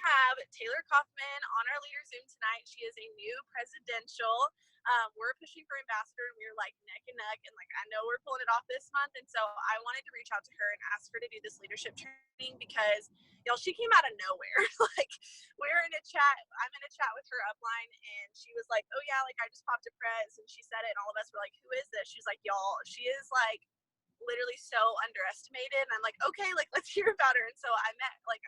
have Taylor Kaufman on our leader Zoom tonight. She is a new presidential. We're pushing for ambassador, and we're like neck and neck, and like I know we're pulling it off this month, and so I wanted to reach out to her and ask her to do this leadership training because she came out of nowhere. Like we're in a chat, I'm in a chat with her upline, and she was like, "Oh yeah, like I just popped a prez," and she said it, and all of us were like, "Who is this?" She's like, "Y'all, she is like literally so underestimated." And I'm like, okay, like let's hear about her. And so I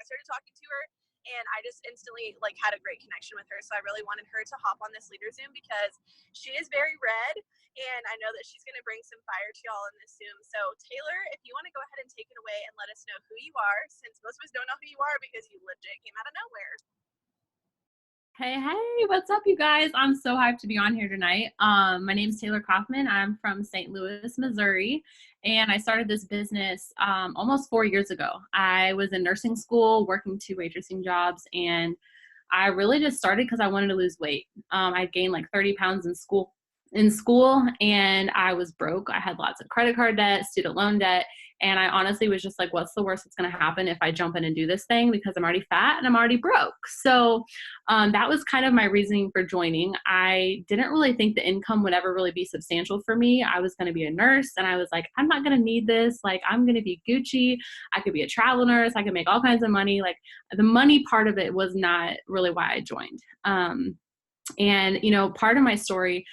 started talking to her, and I just instantly like had a great connection with her. So I really wanted her to hop on this leader Zoom because she is very red, and I know that she's going to bring some fire to y'all in this Zoom. So Taylor, if you want to go ahead and take it away and let us know who you are, since most of us don't know who you are because you legit came out of nowhere. Hey, what's up, you guys? I'm so hyped to be on here tonight. My name is Taylor Kaufman. I'm from St. Louis, Missouri, and I started this business almost 4 years ago. I was in nursing school, working 2 waitressing jobs, and I really just started because I wanted to lose weight. I gained like 30 pounds in school, and I was broke. I had lots of credit card debt, student loan debt, and I honestly was just like, what's the worst that's going to happen if I jump in and do this thing, because I'm already fat and I'm already broke. So that was kind of my reasoning for joining. I didn't really think the income would ever really be substantial for me. I was going to be a nurse, and I was like, I'm not going to need this. Like, I'm going to be Gucci. I could be a travel nurse. I could make all kinds of money. Like, the money part of it was not really why I joined. And, part of my story,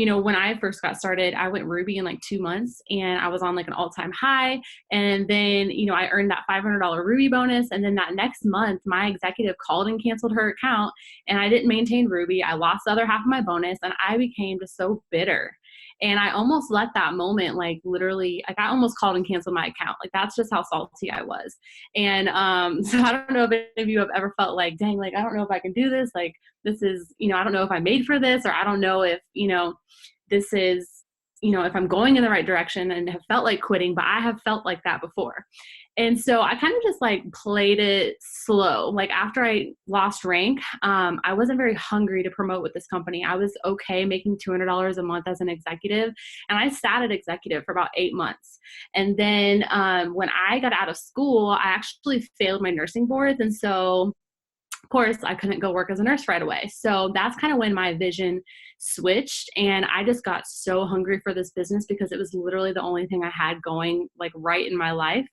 when I first got started, I went Ruby in like 2 months, and I was on like an all-time high. And then, I earned that $500 Ruby bonus. And then that next month, my executive called and canceled her account, and I didn't maintain Ruby. I lost the other half of my bonus, and I became just so bitter. And I almost let that moment, like literally, like I almost called and canceled my account. Like that's just how salty I was. And so I don't know if any of you have ever felt like, dang, like I don't know if I can do this. Like this is, I don't know if I'm made for this, or I don't know if, this is, if I'm going in the right direction, and have felt like quitting, but I have felt like that before. And so I kind of just like played it slow. Like after I lost rank, I wasn't very hungry to promote with this company. I was okay making $200 a month as an executive. And I sat at executive for about 8 months. And then when I got out of school, I actually failed my nursing boards. And so of course, I couldn't go work as a nurse right away. So that's kind of when my vision switched. And I just got so hungry for this business because it was literally the only thing I had going like right in my life.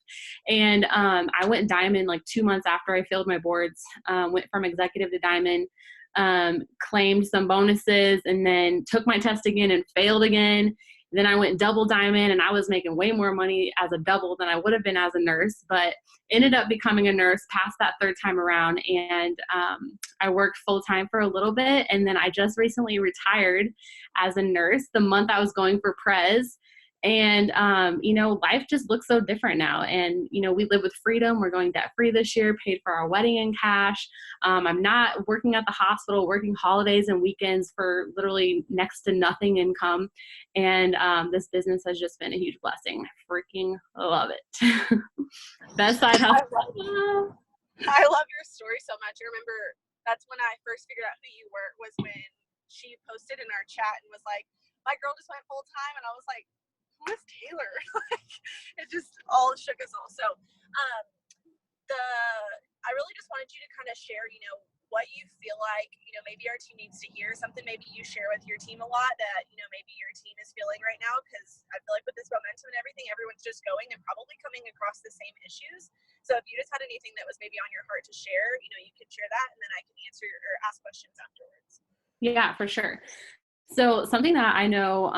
And I went diamond like 2 months after I failed my boards, went from executive to diamond, claimed some bonuses, and then took my test again and failed again. Then I went double diamond, and I was making way more money as a double than I would have been as a nurse, but ended up becoming a nurse past that third time around. And I worked full time for a little bit. And then I just recently retired as a nurse the month I was going for Prez. And, life just looks so different now. And, we live with freedom. We're going debt free this year, paid for our wedding in cash. I'm not working at the hospital, working holidays and weekends for literally next to nothing income. And this business has just been a huge blessing. I freaking love it. Best side hustle. I love your story so much. I remember that's when I first figured out who you were, was when she posted in our chat and was like, my girl just went full time. And I was like, who is Taylor? Like, it just all shook us all. So I really just wanted you to kind of share, what you feel like, maybe our team needs to hear, something maybe you share with your team a lot that, maybe your team is feeling right now, because I feel like with this momentum and everything, everyone's just going and probably coming across the same issues. So if you just had anything that was maybe on your heart to share, you could share that, and then I can answer or ask questions afterwards. Yeah, for sure. So something that I know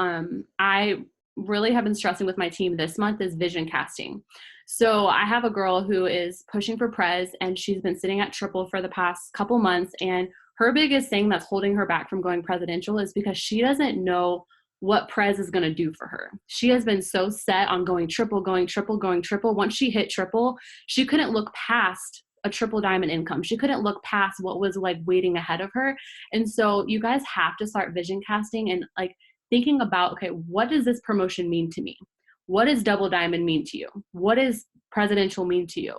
I really have been stressing with my team this month is vision casting. So I have a girl who is pushing for Prez, and she's been sitting at triple for the past couple months. And her biggest thing that's holding her back from going presidential is because she doesn't know what Prez is going to do for her. She has been so set on going triple, going triple, going triple. Once she hit triple, she couldn't look past a triple diamond income. She couldn't look past what was like waiting ahead of her. And so you guys have to start vision casting and like thinking about, okay, what does this promotion mean to me? What does double diamond mean to you? What does presidential mean to you?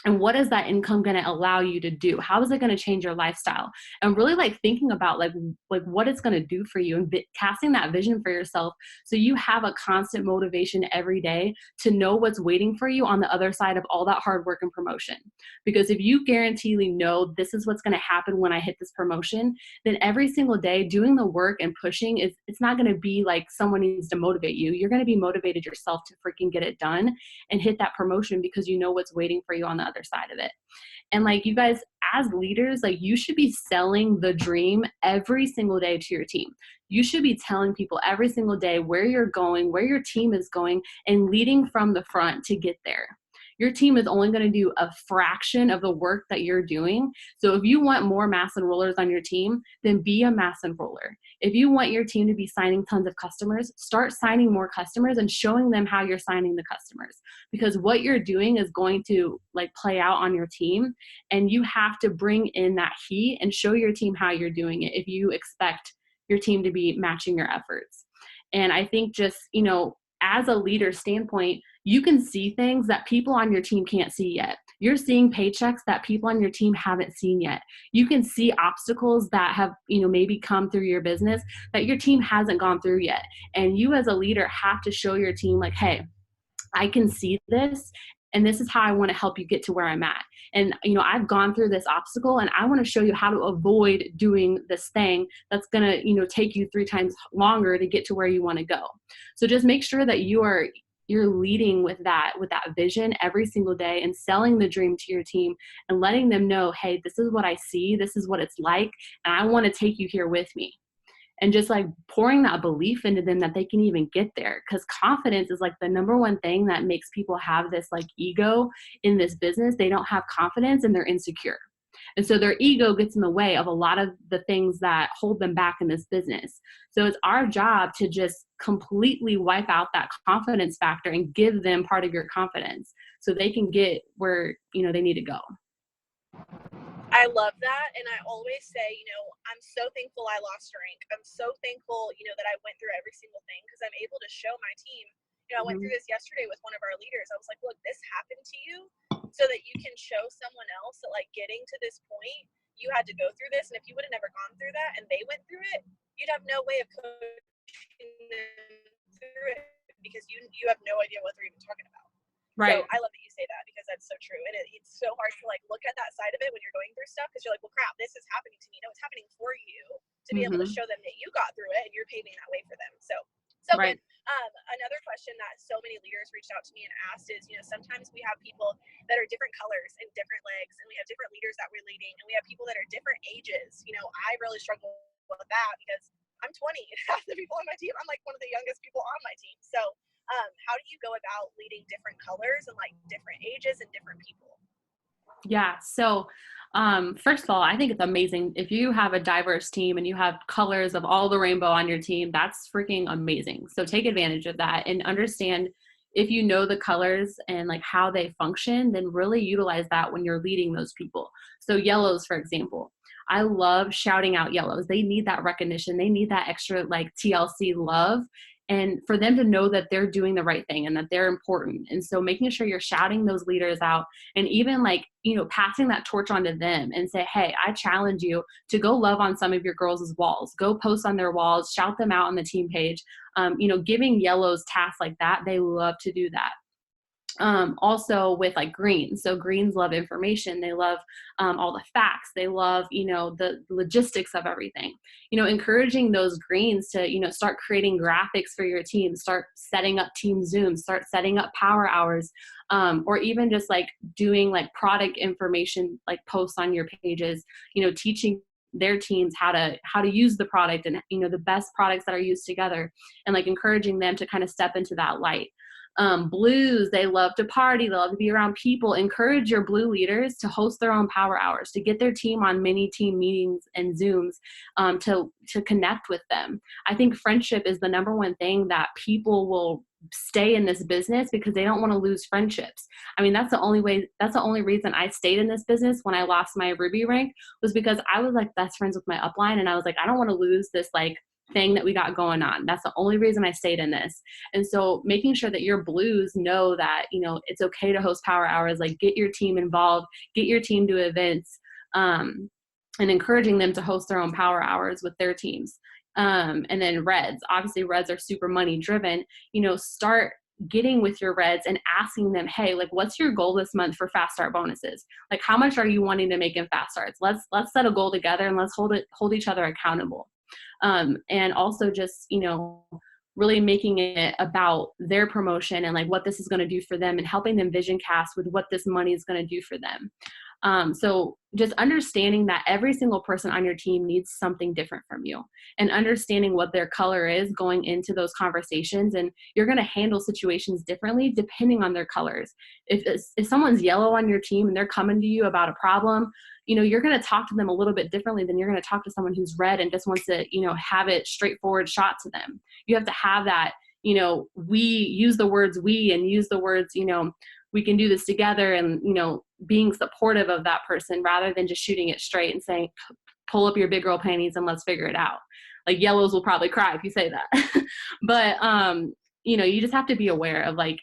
And what is that income going to allow you to do? How is it going to change your lifestyle? And really like thinking about like what it's going to do for you, and casting that vision for yourself, so you have a constant motivation every day to know what's waiting for you on the other side of all that hard work and promotion. Because if you guaranteedly know this is what's going to happen when I hit this promotion, then every single day doing the work and pushing is, it's not going to be like someone needs to motivate you. You're going to be motivated yourself to freaking get it done and hit that promotion, because you know what's waiting for you on the other side of it. And like, you guys as leaders, like, you should be selling the dream every single day to your team. You should be telling people every single day where you're going, where your team is going, and leading from the front to get there. Your team is only going to do a fraction of the work that you're doing. So if you want more mass enrollers on your team, then be a mass enroller. If you want your team to be signing tons of customers, start signing more customers and showing them how you're signing the customers, because what you're doing is going to like play out on your team, and you have to bring in that heat and show your team how you're doing it if you expect your team to be matching your efforts. And I think just, you know, as a leader standpoint, you can see things that people on your team can't see yet. You're seeing paychecks that people on your team haven't seen yet. You can see obstacles that have, you know, maybe come through your business that your team hasn't gone through yet. And you as a leader have to show your team like, hey, I can see this, and this is how I want to help you get to where I'm at. And, you know, I've gone through this obstacle, and I want to show you how to avoid doing this thing that's going to, you know, take you 3 times longer to get to where you want to go. So just make sure that you're leading with that vision every single day, and selling the dream to your team and letting them know, hey, this is what I see, this is what it's like, and I want to take you here with me. And just like pouring that belief into them that they can even get there, because confidence is like the number one thing that makes people have this like ego in this business. They don't have confidence and they're insecure. And so their ego gets in the way of a lot of the things that hold them back in this business. So it's our job to just completely wipe out that confidence factor and give them part of your confidence so they can get where, you know, they need to go. I love that. And I always say, you know, I'm so thankful I lost rank. I'm so thankful, you know, that I went through every single thing, because I'm able to show my team. You know, I went through this yesterday with one of our leaders. I was like, look, this happened to you so that you can show someone else that, like, getting to this point, you had to go through this. And if you would have never gone through that and they went through it, you'd have no way of coaching them through it, because you have no idea what they're even talking about. Right. So I love that you say that, because that's so true. And it's so hard to like look at that side of it when you're going through stuff, because you're like, well, crap, this is happening to me. No, it's happening for you, to be able to show them that you got through it and you're paving that way for them. So right. Good. Another question that so many leaders reached out to me and asked is, you know, sometimes we have people that are different colors and different legs, and we have different leaders that we're leading, and we have people that are different ages. You know, I really struggle with that because I'm 20. Half the people on my team, I'm like one of the youngest people on my team. So how do you go about leading different colors and like different ages and different people? Yeah. So first of all, I think it's amazing if you have a diverse team and you have colors of all the rainbow on your team. That's freaking amazing. So take advantage of that and understand, if you know the colors and like how they function, then really utilize that when you're leading those people. So yellows, for example, I love shouting out yellows. They need that recognition. They need that extra like TLC love, and for them to know that they're doing the right thing and that they're important. And so making sure you're shouting those leaders out, and even like, you know, passing that torch onto them and say, hey, I challenge you to go love on some of your girls' walls, go post on their walls, shout them out on the team page. You know, giving yellows tasks like that, they love to do that. Also with like greens. So greens love information. They love all the facts. They love, you know, the logistics of everything. You know, encouraging those greens to, you know, start creating graphics for your team, start setting up team Zooms, start setting up power hours, or even just like doing like product information, like posts on your pages, you know, teaching their teams how to use the product and, you know, the best products that are used together, and like encouraging them to kind of step into that light. Blues, they love to party, they love to be around people. Encourage your blue leaders to host their own power hours, to get their team on mini team meetings and Zooms, to connect with them. I think friendship is the number one thing that people will stay in this business, because they don't want to lose friendships. I mean, that's the only reason I stayed in this business when I lost my Ruby rank, was because I was like best friends with my upline, and I was like, I don't want to lose this like thing that we got going on. That's the only reason I stayed in this. And so making sure that your blues know that, you know, it's okay to host power hours, like get your team involved, get your team to events, and encouraging them to host their own power hours with their teams. And then reds, obviously reds are super money driven, you know, start getting with your reds and asking them, hey, like, what's your goal this month for fast start bonuses? Like, how much are you wanting to make in fast starts? Let's set a goal together and let's hold each other accountable. And also just, you know, really making it about their promotion and like what this is going to do for them and helping them vision cast with what this money is going to do for them. So just understanding that every single person on your team needs something different from you and understanding what their color is going into those conversations. And you're going to handle situations differently depending on their colors. If someone's yellow on your team and they're coming to you about a problem, you know, you're going to talk to them a little bit differently than you're going to talk to someone who's red and just wants to, you know, have it straightforward shot to them. You have to have that, you know, we use the words we and use the words, you know, we can do this together, and, you know, being supportive of that person rather than just shooting it straight and saying, pull up your big girl panties and let's figure it out. Like yellows will probably cry if you say that. But, you know, you just have to be aware of like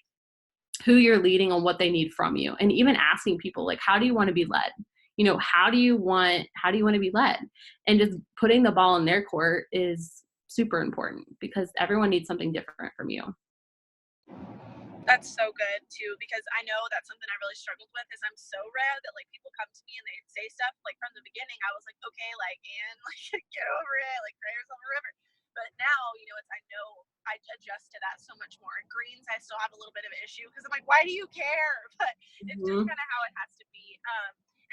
who you're leading and what they need from you. And even asking people like, how do you want to be led? You know, how do you want to be led? And just putting the ball in their court is super important because everyone needs something different from you. That's so good too, because I know that's something I really struggled with is I'm so red that like people come to me and they say stuff like from the beginning I was like, okay, like, and like get over it, like prayers on the river. But now, you know, I know I adjust to that so much more. Greens, I still have a little bit of an issue because I'm like, why do you care? But it's just kind of how it has to be.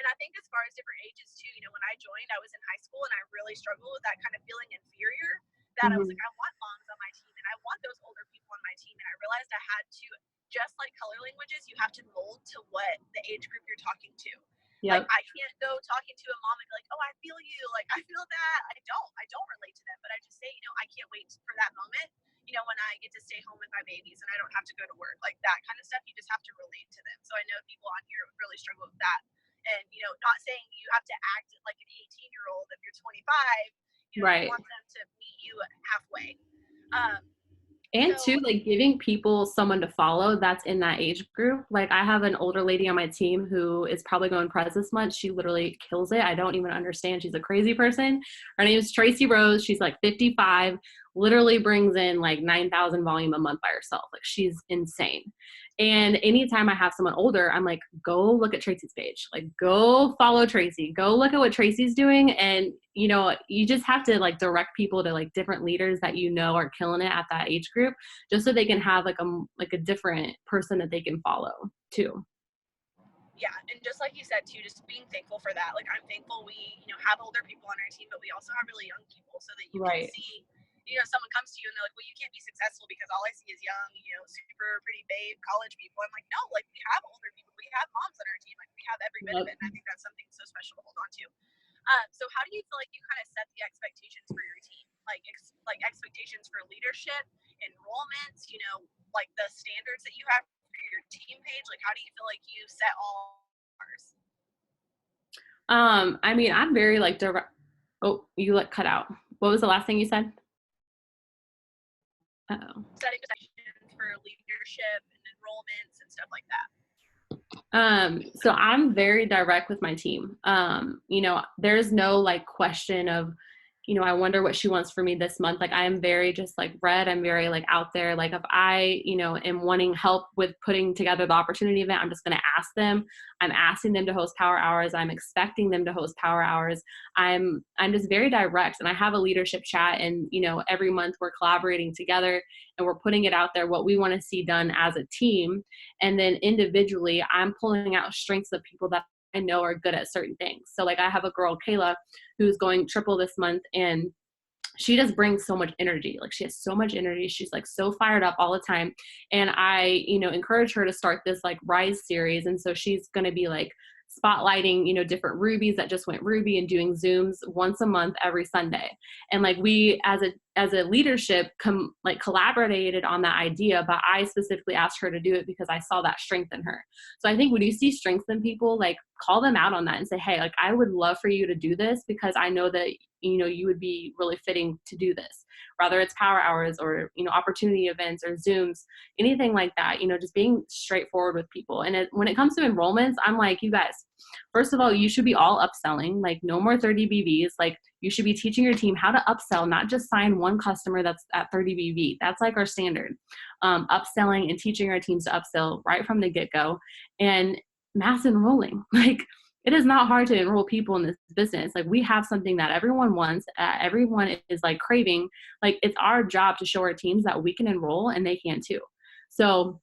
And I think as far as different ages too, you know, when I joined, I was in high school and I really struggled with that kind of feeling inferior. That I was like, I want moms on my team and I want those older people on my team. And I realized I had to, just like color languages, you have to mold to what the age group you're talking to. Yep. Like I can't go talking to a mom and be like, oh, I feel you. Like I feel that. I don't relate to them. But I just say, you know, I can't wait for that moment, you know, when I get to stay home with my babies and I don't have to go to work. Like that kind of stuff, you just have to relate to them. So I know people on here really struggle with that. And, you know, not saying you have to act like an 18-year-old if you're 25. You know, right. You want them to meet you halfway. And too, like giving people someone to follow that's in that age group. Like I have an older lady on my team who is probably going pres this month. She literally kills it. I don't even understand. She's a crazy person. Her name is Tracy Rose. She's like 55, literally brings in like 9,000 volume a month by herself. Like she's insane. And anytime I have someone older, I'm like, go look at Tracy's page. Like go follow Tracy. Go look at what Tracy's doing. And, you know, you just have to like direct people to like different leaders that you know are killing it at that age group, just so they can have like a different person that they can follow too. Yeah, and just like you said too, just being thankful for that. Like I'm thankful we, you know, have older people on our team, but we also have really young people so that you can see, you know, someone comes to you and they're like, well, you can't be successful because all I see is young, you know, super pretty babe college people. I'm like, no, like we have older people. We have moms on our team. Like we have every bit of it. And I think that's something so special to hold on to. So how do you feel like you kind of set the expectations for your team? Like expectations for leadership, enrollments, you know, like the standards that you have for your team page? Like how do you feel like you set all ours? I mean, I'm very like direct. Oh, you like cut out. What was the last thing you said? Setting expectations for leadership and enrollments and stuff like that. So I'm very direct with my team. You know, there's no like question of, you know, I wonder what she wants for me this month. Like I am very just like red. I'm very like out there. Like if I, you know, am wanting help with putting together the opportunity event, I'm just going to ask them. I'm asking them to host power hours. I'm expecting them to host power hours. I'm just very direct, and I have a leadership chat, and, you know, every month we're collaborating together and we're putting it out there, what we want to see done as a team. And then individually, I'm pulling out strengths of people that I know are good at certain things. So like I have a girl, Kayla, who's going triple this month, and she just brings so much energy. Like she has so much energy. She's like so fired up all the time. And I, you know, encourage her to start this like Rise series. And so she's going to be like spotlighting, you know, different rubies that just went ruby and doing Zooms once a month every Sunday. And like we as a leadership collaborated on that idea, but I specifically asked her to do it because I saw that strength in her. So I think when you see strengths in people, like call them out on that and say, hey, like I would love for you to do this because I know that, you would be really fitting to do this, whether it's power hours or, opportunity events or Zooms, anything like that, just being straightforward with people. And when it comes to enrollments, I'm like, you guys, first of all, you should be all upselling, like no more 30 BVs. Like you should be teaching your team how to upsell, not just sign one customer that's at 30 BV. That's like our standard. Upselling and teaching our teams to upsell right from the get-go, and mass enrolling. Like it is not hard to enroll people in this business. Like we have something that everyone wants, everyone is like craving. Like it's our job to show our teams that we can enroll and they can too. So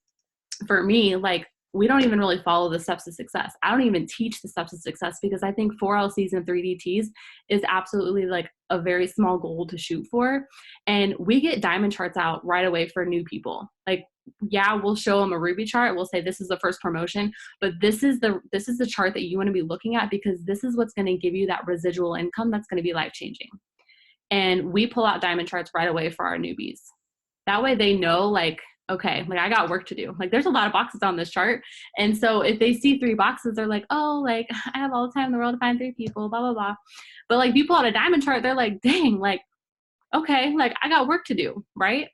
for me, like we don't even really follow the steps to success. I don't even teach the steps to success because I think 4LCs and 3DTs is absolutely like a very small goal to shoot for. And we get diamond charts out right away for new people. Like, yeah, we'll show them a Ruby chart. We'll say this is the first promotion, but this is the chart that you want to be looking at because this is what's going to give you that residual income that's going to be life changing. And we pull out diamond charts right away for our newbies. That way they know, like, okay, like I got work to do. Like there's a lot of boxes on this chart. And so if they see 3 boxes, they're like, oh, like I have all the time in the world to find 3 people, blah, blah, blah. But like people on a diamond chart, they're like, dang, like, okay, like I got work to do, right?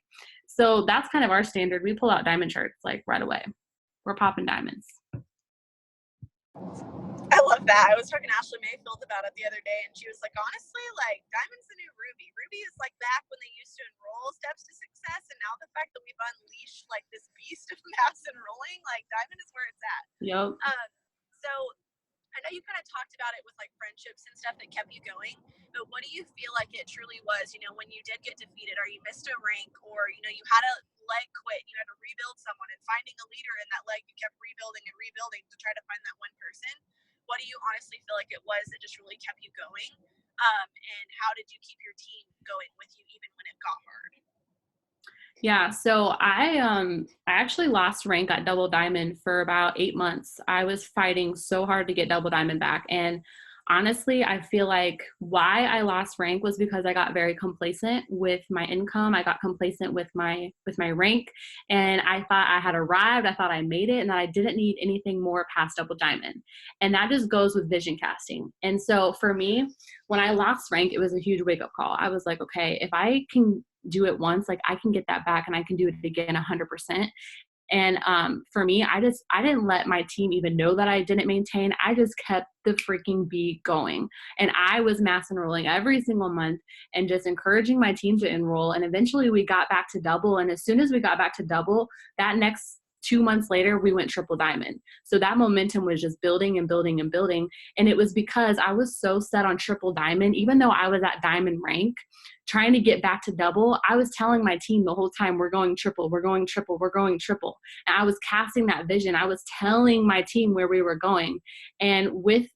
So that's kind of our standard. We pull out diamond charts like right away. We're popping diamonds. I love that. I was talking to Ashley Mayfield about it the other day, and she was like, honestly, like, Diamond's the new Ruby. Ruby is like back when they used to enroll steps to success, and now the fact that we've unleashed like this beast of mass enrolling, like, Diamond is where it's at. Yep. So I know you kind of talked about it with like friendships and stuff that kept you going, but what do you feel like it truly was, when you did get defeated or you missed a rank or, you had a leg quit, you had to rebuild someone, and finding a leader in that leg, you kept rebuilding and rebuilding to try to find that one person. What do you honestly feel like it was that just really kept you going? And how did you keep your team going with you even when it got hard? Yeah, so I actually lost rank at Double Diamond for about 8 months. I was fighting so hard to get Double Diamond back. And honestly, I feel like why I lost rank was because I got very complacent with my income. I got complacent with my rank, and I thought I had arrived. I thought I made it, and that I didn't need anything more past Double Diamond. And that just goes with vision casting. And so for me, when I lost rank, it was a huge wake up call. I was like, okay, if I can do it once, like I can get that back and I can do it again 100%. And for me, I didn't let my team even know that I didn't maintain. I just kept the freaking beat going. And I was mass enrolling every single month and just encouraging my team to enroll. And eventually we got back to double. And as soon as we got back to double, that next 2 months later, we went triple diamond. So that momentum was just building and building and building. And it was because I was so set on triple diamond, even though I was at diamond rank, trying to get back to double. I was telling my team the whole time, we're going triple, we're going triple, we're going triple. And I was casting that vision. I was telling my team where we were going. And with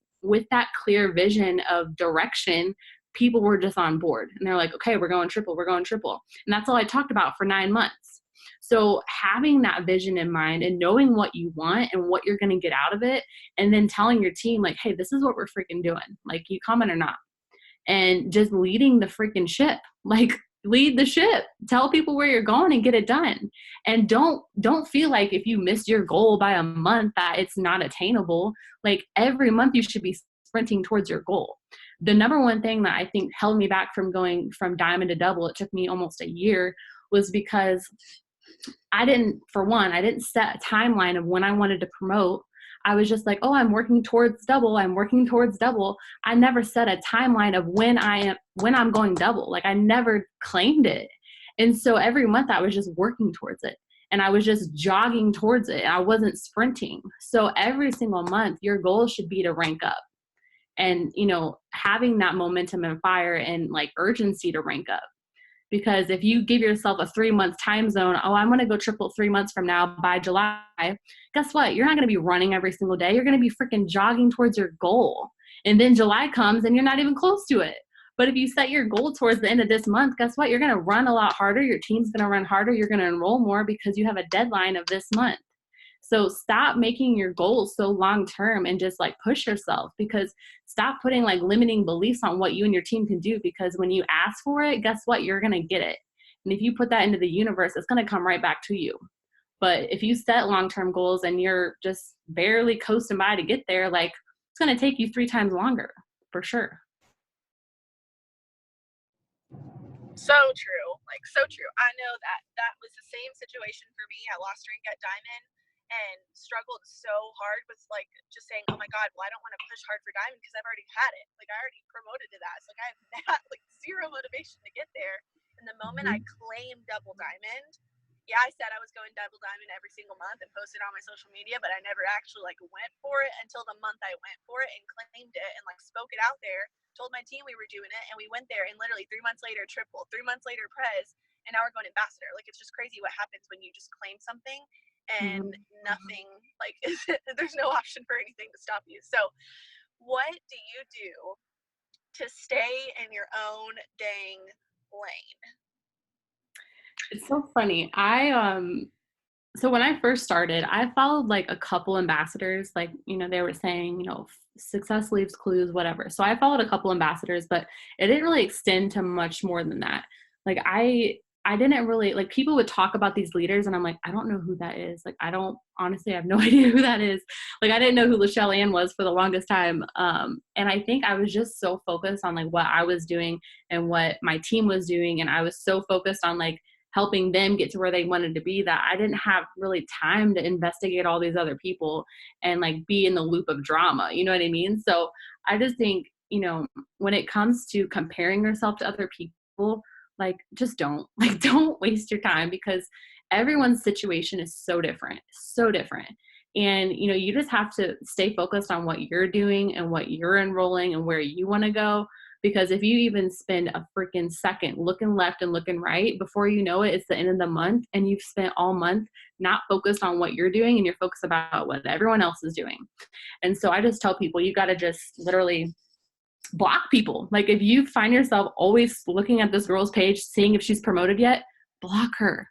that clear vision of direction, people were just on board. And they're like, okay, we're going triple, we're going triple. And that's all I talked about for 9 months. So having that vision in mind and knowing what you want and what you're going to get out of it, and then telling your team like, hey, this is what we're freaking doing. Like, you coming or not? And just leading the freaking ship. Like, lead the ship. Tell people where you're going and get it done. And don't feel like if you missed your goal by a month that it's not attainable. Like, every month you should be sprinting towards your goal. The number one thing that I think held me back from going from diamond to double, it took me almost a year, was because I didn't set a timeline of when I wanted to promote. I was just like, oh, I'm working towards double. I never set a timeline of when I'm going double. Like, I never claimed it. And so every month I was just working towards it, and I was just jogging towards it. I wasn't sprinting. So every single month your goal should be to rank up, and, having that momentum and fire and like urgency to rank up. Because if you give yourself a 3-month time zone, oh, I'm going to go triple 3 months from now by July, guess what? You're not going to be running every single day. You're going to be freaking jogging towards your goal. And then July comes and you're not even close to it. But if you set your goal towards the end of this month, guess what? You're going to run a lot harder. Your team's going to run harder. You're going to enroll more because you have a deadline of this month. So stop making your goals so long-term and just like push yourself, because stop putting like limiting beliefs on what you and your team can do, because when you ask for it, guess what? You're going to get it. And if you put that into the universe, it's going to come right back to you. But if you set long-term goals and you're just barely coasting by to get there, like, it's going to take you 3 times longer for sure. So true. Like, so true. I know that was the same situation for me. I lost rank at Diamond and struggled so hard with like just saying, oh my God, well, I don't want to push hard for Diamond because I've already had it. Like, I already promoted to that. So like, I have like zero motivation to get there. And the moment I claimed double Diamond, yeah, I said I was going double Diamond every single month and posted on my social media, but I never actually like went for it until the month I went for it and claimed it and like spoke it out there, told my team we were doing it, and we went there, and literally 3 months later triple, 3 months later prez, and now we're going ambassador. Like, it's just crazy what happens when you just claim something and nothing, like, there's no option for anything to stop you. So what do you do to stay in your own dang lane? It's so funny. So when I first started, I followed like a couple ambassadors, like, they were saying, success leaves clues, whatever. So I followed a couple ambassadors, but it didn't really extend to much more than that. Like I didn't really, like, people would talk about these leaders and I'm like, I don't know who that is. Like, honestly, I have no idea who that is. Like, I didn't know who Lachelle Ann was for the longest time. And I think I was just so focused on like what I was doing and what my team was doing. And I was so focused on like helping them get to where they wanted to be that I didn't have really time to investigate all these other people and like be in the loop of drama. You know what I mean? So I just think, when it comes to comparing yourself to other people, like, just don't waste your time, because everyone's situation is so different. And, you just have to stay focused on what you're doing and what you're enrolling and where you want to go. Because if you even spend a freaking second looking left and looking right, before you know it, it's the end of the month and you've spent all month not focused on what you're doing and you're focused about what everyone else is doing. And so I just tell people, you got to just literally block people. Like, if you find yourself always looking at this girl's page, seeing if she's promoted yet, block her.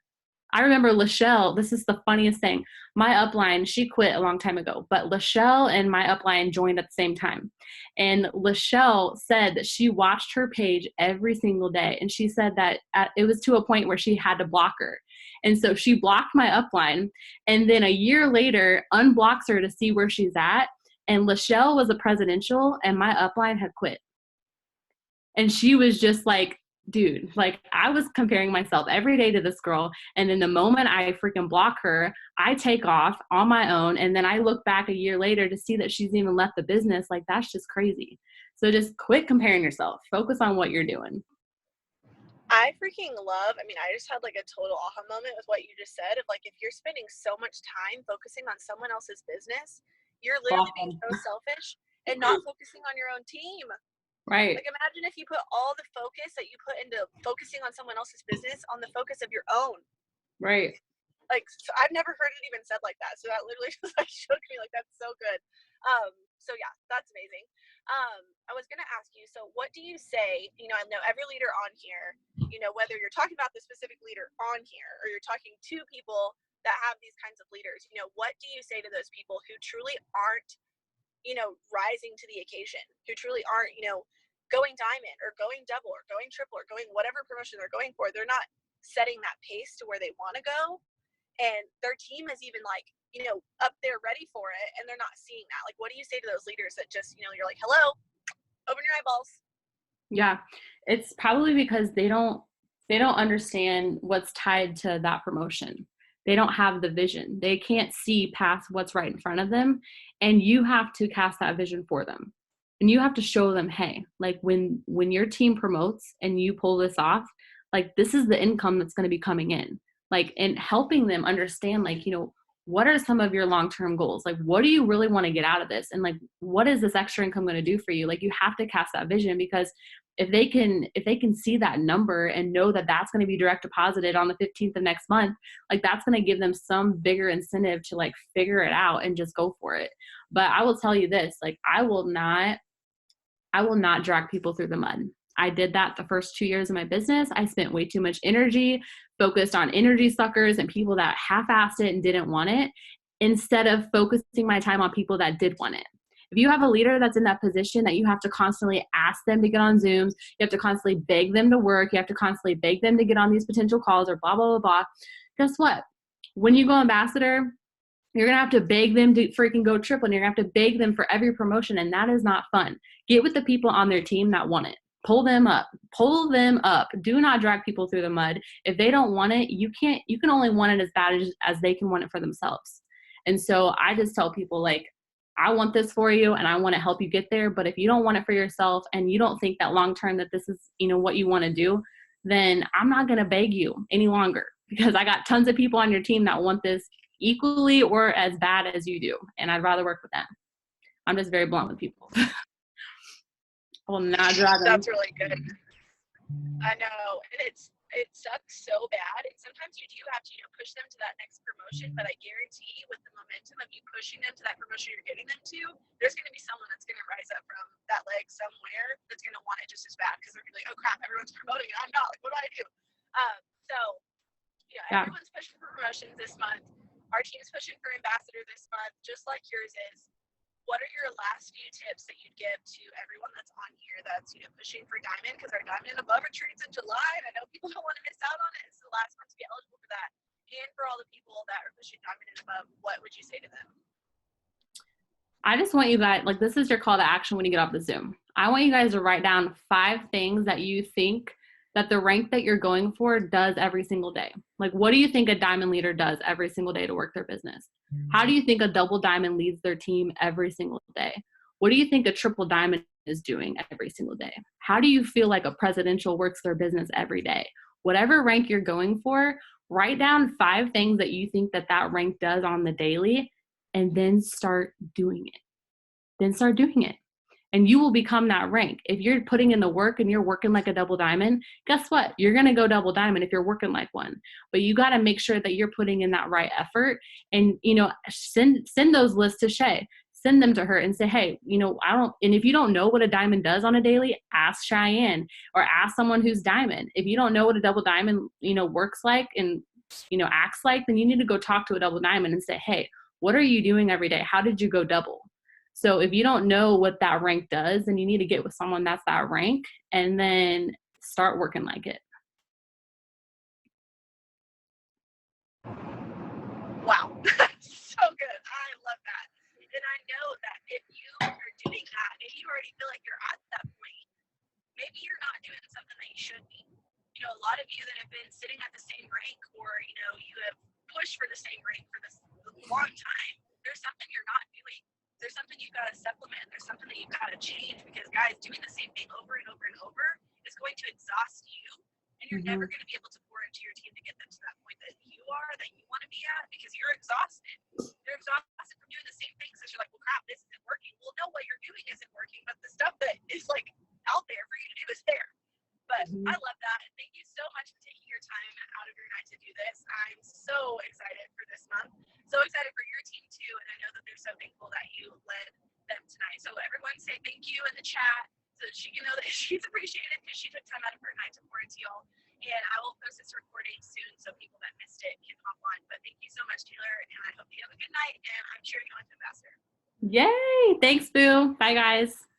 I remember Lachelle, this is the funniest thing. My upline, she quit a long time ago, but Lachelle and my upline joined at the same time. And Lachelle said that she watched her page every single day. And she said that it was to a point where she had to block her. And so she blocked my upline, and then a year later unblocks her to see where she's at. And Lachelle was a presidential and my upline had quit. And she was just like, dude, like, I was comparing myself every day to this girl. And then the moment I freaking block her, I take off on my own. And then I look back a year later to see that she's even left the business. Like, that's just crazy. So just quit comparing yourself. Focus on what you're doing. I freaking love, I just had like a total aha moment with what you just said of like, if you're spending so much time focusing on someone else's business, you're literally being so selfish and not focusing on your own team. Right. Like, imagine if you put all the focus that you put into focusing on someone else's business on the focus of your own. Right. Like, so I've never heard it even said like that. So that literally just like shook me. Like, that's so good. So yeah, that's amazing. I was gonna ask you, so what do you say, I know every leader on here, whether you're talking about the specific leader on here or you're talking to people that have these kinds of leaders, what do you say to those people who truly aren't, rising to the occasion, who truly aren't, going diamond or going double or going triple or going whatever promotion they're going for? They're not setting that pace to where they want to go, and their team is even like, up there ready for it, and they're not seeing that. Like, what do you say to those leaders that just, you're like, hello, open your eyeballs? Yeah, it's probably because they don't understand what's tied to that promotion. They don't have the vision. They can't see past what's right in front of them, and you have to cast that vision for them. And you have to show them, hey, like, when your team promotes and you pull this off, like, this is the income that's going to be coming in. Like, and helping them understand, like, what are some of your long-term goals? Like, what do you really want to get out of this? And like, what is this extra income going to do for you? Like, you have to cast that vision, because if they can see that number and know that that's going to be direct deposited on the 15th of next month, like, that's going to give them some bigger incentive to like figure it out and just go for it. But I will tell you this, like, I will not drag people through the mud. I did that the first 2 years of my business. I spent way too much energy focused on energy suckers and people that half-assed it and didn't want it, instead of focusing my time on people that did want it. If you have a leader that's in that position that you have to constantly ask them to get on Zooms, you have to constantly beg them to work, you have to constantly beg them to get on these potential calls or blah, blah, blah, blah, guess what? When you go ambassador, you're going to have to beg them to freaking go triple, and you're going to have to beg them for every promotion, and that is not fun. Get with the people on their team that want it. pull them up. Pull them up. Do not drag people through the mud. If they don't want it, you can only want it as bad as they can want it for themselves. And so I just tell people, like, I want this for you and I want to help you get there. But if you don't want it for yourself and you don't think that long term that this is, what you want to do, then I'm not going to beg you any longer, because I got tons of people on your team that want this equally or as bad as you do. And I'd rather work with them. I'm just very blunt with people. I will not drag them. That's really good. I know, and it sucks so bad. And sometimes you do have to, push them to that next promotion. But I guarantee, with the momentum of you pushing them to that promotion you're getting them to, there's going to be someone that's going to rise up from that leg somewhere that's going to want it just as bad, because they're going to be like, oh crap, everyone's promoting and I'm not. Like, what do I do? Everyone's pushing for promotions this month. Our team's pushing for ambassador this month, just like yours is. What are your last few tips that you'd give to everyone that's on here that's pushing for diamond? Because our diamond and above retreats in July, and I know people don't want to miss out on it. It's the last one to be eligible for that. And for all the people that are pushing diamond and above, what would you say to them? I just want you guys, like, this is your call to action when you get off the Zoom. I want you guys to write down 5 things that you think that the rank that you're going for does every single day. Like, what do you think a diamond leader does every single day to work their business? How do you think a double diamond leads their team every single day? What do you think a triple diamond is doing every single day? How do you feel like a presidential works their business every day? Whatever rank you're going for, write down 5 things that you think that rank does on the daily, and then start doing it. And you will become that rank. If you're putting in the work and you're working like a double diamond, guess what? You're going to go double diamond if you're working like one. But you got to make sure that you're putting in that right effort. And, send those lists to Shay. Send them to her and say, hey, and if you don't know what a diamond does on a daily, ask Cheyenne or ask someone who's diamond. If you don't know what a double diamond, works like and, acts like, then you need to go talk to a double diamond and say, hey, what are you doing every day? How did you go double? So if you don't know what that rank does, then you need to get with someone that's that rank and then start working like it. Wow. So good. I love that. And I know that if you are doing that and you already feel like you're at that point, maybe you're not doing something that you should be. A lot of you that have been sitting at the same rank, or, you have pushed for the same rank for this long time, there's something you're not doing. There's something you've got to supplement. There's something that you've got to change, because, guys, doing the same thing over and over and over is going to exhaust you, and you're never going to be able to pour into your team to get them to that point that you want to be at, because you're exhausted. You're exhausted from doing the same things, so you're like, well, crap, this isn't working. Well, no, what you're doing isn't working, but the stuff that is, like, out there for you to do is there. But I love that, and thank you so much for taking your time out of your night to do this. I'm so excited for this month. So excited for your team too, and I know that they're so thankful that you led them tonight. So everyone say thank you in the chat so that she can know that she's appreciated, because she took time out of her night to pour into y'all. And I will post this recording soon so people that missed it can hop on. But thank you so much, Taylor, and I hope you have a good night, and I'm cheering you on to Ambassador. Yay! Thanks, Boo. Bye, guys.